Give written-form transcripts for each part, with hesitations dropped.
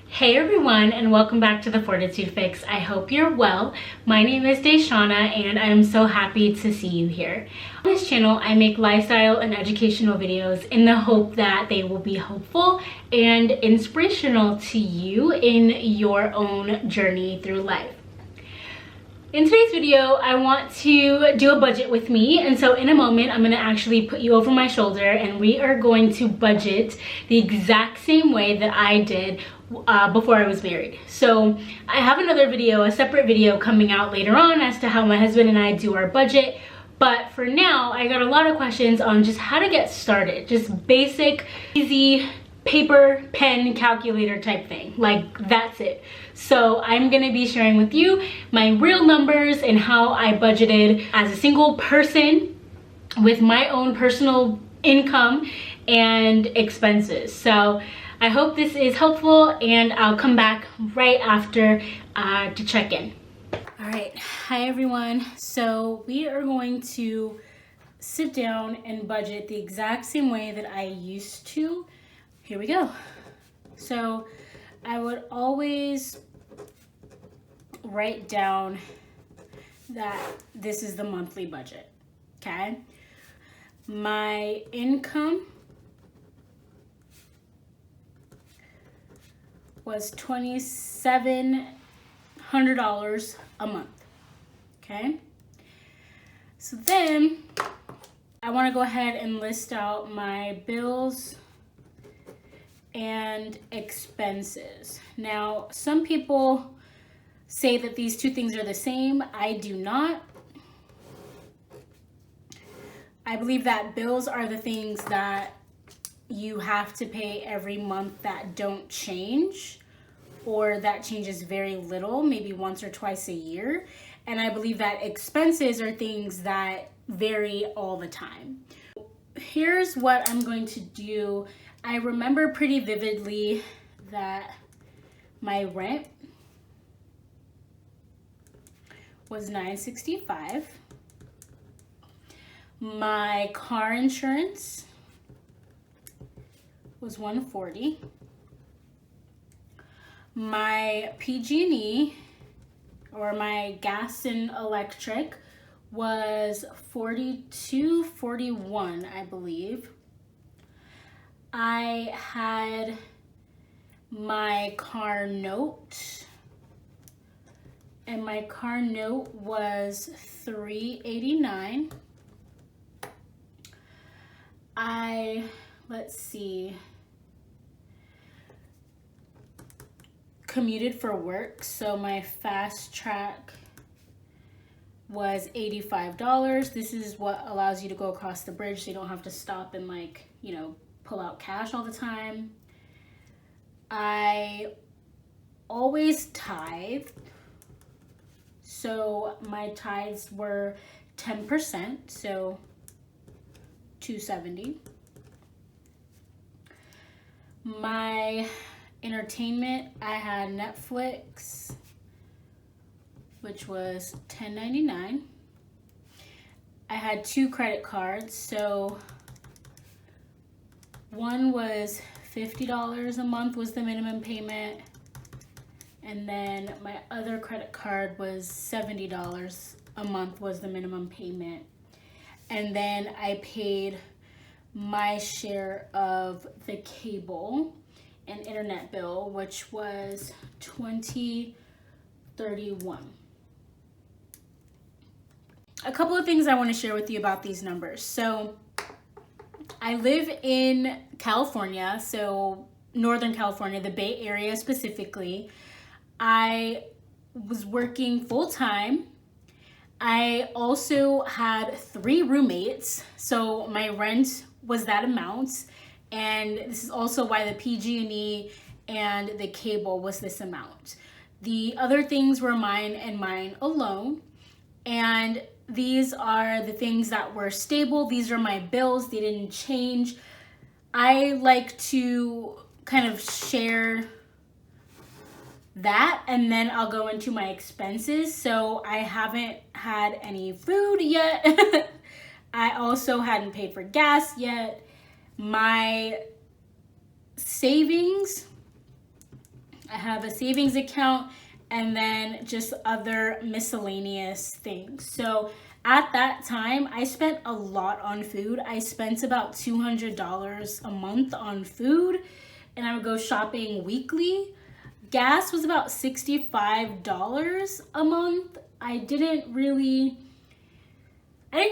Hey everyone, and welcome back to the Fortitude Fix. I hope you're well. My name is DaShanna and I am so happy to see you here. On this channel, I make lifestyle and educational videos in the hope that they will be helpful and inspirational to you in your own journey through life. In today's video, I want to do a budget with me, and so in a moment I'm going to actually put you over my shoulder and we are going to budget the exact same way that I did before I was married. So I have another video, a separate video coming out later on as to how my husband and I do our budget, but for now I got a lot of questions on just how to get started, just basic, easy paper, pen, calculator type thing. Like, that's it. So I'm gonna be sharing with you my real numbers and how I budgeted as a single person with my own personal income and expenses. So I hope this is helpful, and I'll come back right after to check in. All right, hi everyone. So we are going to sit down and budget the exact same way that I used to. Here we go. So I would always write down that this is the monthly budget, okay? My income was $2,700 a month, okay? So then I want to go ahead and list out my bills and expenses. Now, some people say that these two things are the same. I do not. I believe that bills are the things that you have to pay every month that don't change, or that changes very little, maybe once or twice a year. And I believe that expenses are things that vary all the time. Here's what I'm going to do. I remember pretty vividly that my rent was $965. My car insurance was $140. My PG&E, or my gas and electric, was $42.41, I believe. I had my car note, and my car note was $389. Let's see, commuted for work, so my fast track was $85. This is what allows you to go across the bridge so you don't have to stop and, like, you know, pull out cash all the time. I always tithe, so my tithes were 10%, so $270. My entertainment, I had Netflix, which was $10.99. I had two credit cards, so one was $50 a month was the minimum payment, and then my other credit card was $70 a month was the minimum payment. And then I paid my share of the cable and internet bill, which was $20.31. A couple of things I want to share with you about these numbers. So I live in California, so Northern California, the Bay Area specifically. I was working full-time. I also had 3 roommates, so my rent was that amount, and this is also why the PG&E and the cable was this amount. The other things were mine and mine alone, and these are the things that were stable. These are my bills. They didn't change. I like to kind of share that, and then I'll go into my expenses. So I haven't had any food yet. I also hadn't paid for gas yet. My savings I have a savings account, and then just other miscellaneous things. So at that time, I spent a lot on food. I spent about $200 a month on food, and I would go shopping weekly. Gas was about $65 a month. I didn't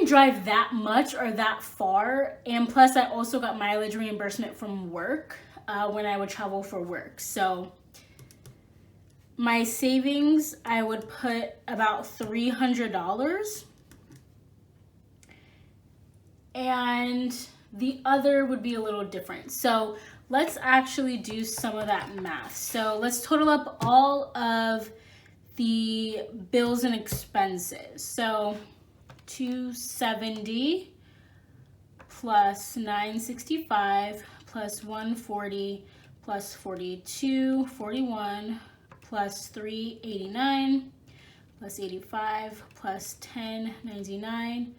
drive that much or that far, and plus I also got mileage reimbursement from work when I would travel for work. So my savings, I would put about $300, and the other would be a little different. So let's actually do some of that math. So let's total up all of the bills and expenses. So 270 plus 965 plus 140 plus 42, 41 plus 389 plus 85 plus 1099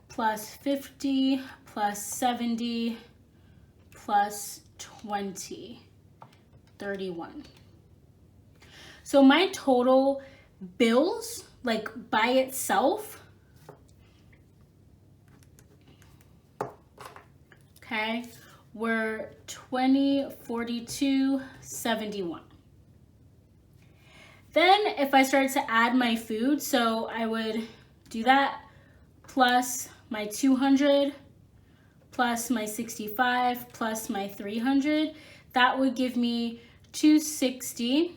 plus 50 plus 70 plus 20, 31. So my total bills, like by itself, okay, were $20.42.71. Then if I started to add my food, so I would do that plus my 200 plus my 65 plus my 300, that would give me 260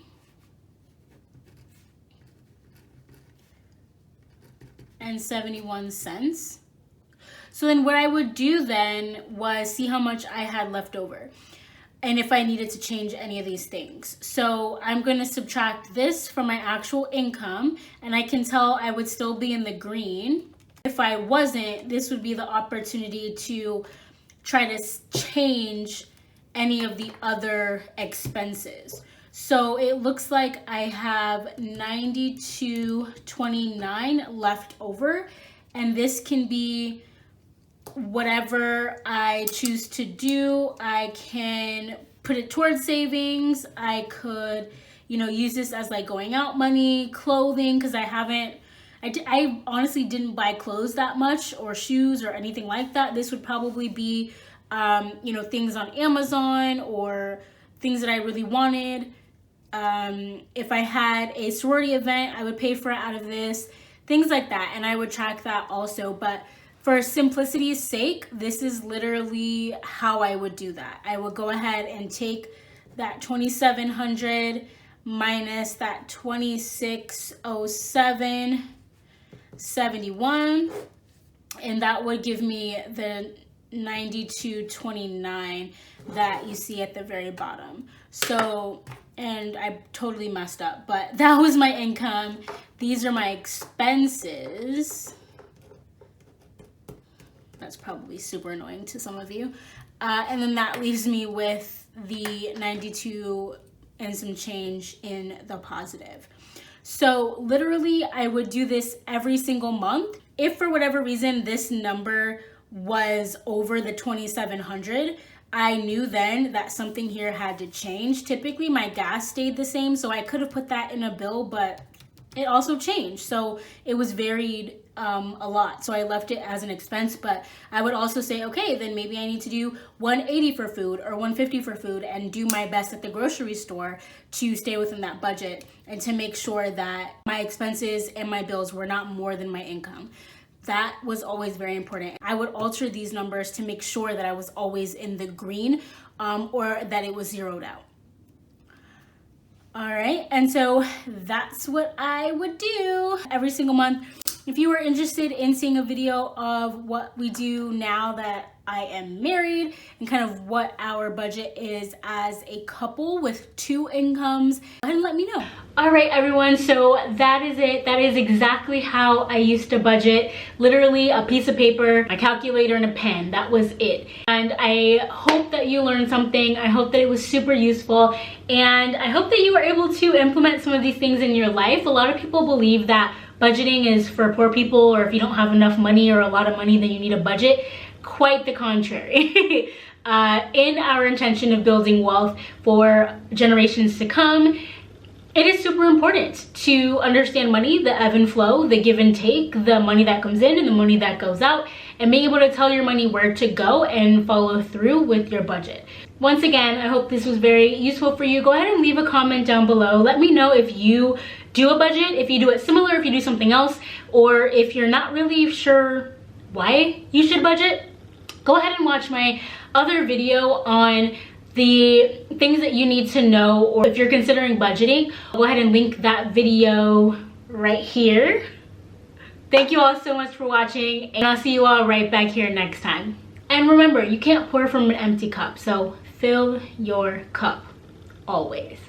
and 71 cents. So then what I would do then was see how much I had left over and if I needed to change any of these things. So I'm going to subtract this from my actual income, and I can tell I would still be in the green. If I wasn't, this would be the opportunity to try to change any of the other expenses. So it looks like I have $92.29 left over, and this can be whatever I choose to do. I can put it towards savings. I could, use this as like going out money, clothing, because I honestly didn't buy clothes that much or shoes or anything like that. This would probably be, things on Amazon or things that I really wanted. If I had a sorority event, I would pay for it out of this, things like that. And I would track that also. But for simplicity's sake, this is literally how I would do that. I would go ahead and take that 2,700 minus that 2607.71, and that would give me the 92.29 that you see at the very bottom. So, and I totally messed up, but that was my income. These are my expenses. That's probably super annoying to some of you. And then that leaves me with the 92 and some change in the positive. So literally I would do this every single month. If for whatever reason this number was over the 2,700, I knew then that something here had to change. Typically my gas stayed the same, so I could have put that in a bill, but it also changed. So it was varied a lot. So I left it as an expense, but I would also say, okay, then maybe I need to do 180 for food or 150 for food and do my best at the grocery store to stay within that budget and to make sure that my expenses and my bills were not more than my income. That was always very important. I would alter these numbers to make sure that I was always in the green or that it was zeroed out. All right, and so that's what I would do every single month. If you are interested in seeing a video of what we do now that I am married and kind of what our budget is as a couple with two incomes, go ahead and let me know. All right, everyone, so that is it. That is exactly how I used to budget. Literally a piece of paper, a calculator, and a pen. That was it. And I hope that you learned something. I hope that it was super useful. And I hope that you were able to implement some of these things in your life. A lot of people believe that budgeting is for poor people, or if you don't have enough money or a lot of money, then you need a budget. Quite the contrary. in our intention of building wealth for generations to come, it is super important to understand money, the ebb and flow, the give and take, the money that comes in and the money that goes out, and being able to tell your money where to go and follow through with your budget. Once again, I hope this was very useful for you. Go ahead and leave a comment down below. Let me know if you do a budget, if you do it similar, if you do something else, or if you're not really sure why you should budget. Go ahead and watch my other video on the things that you need to know, or if you're considering budgeting, go ahead and link that video right here. Thank you all so much for watching, and I'll see you all right back here next time. And remember, you can't pour from an empty cup, so fill your cup always.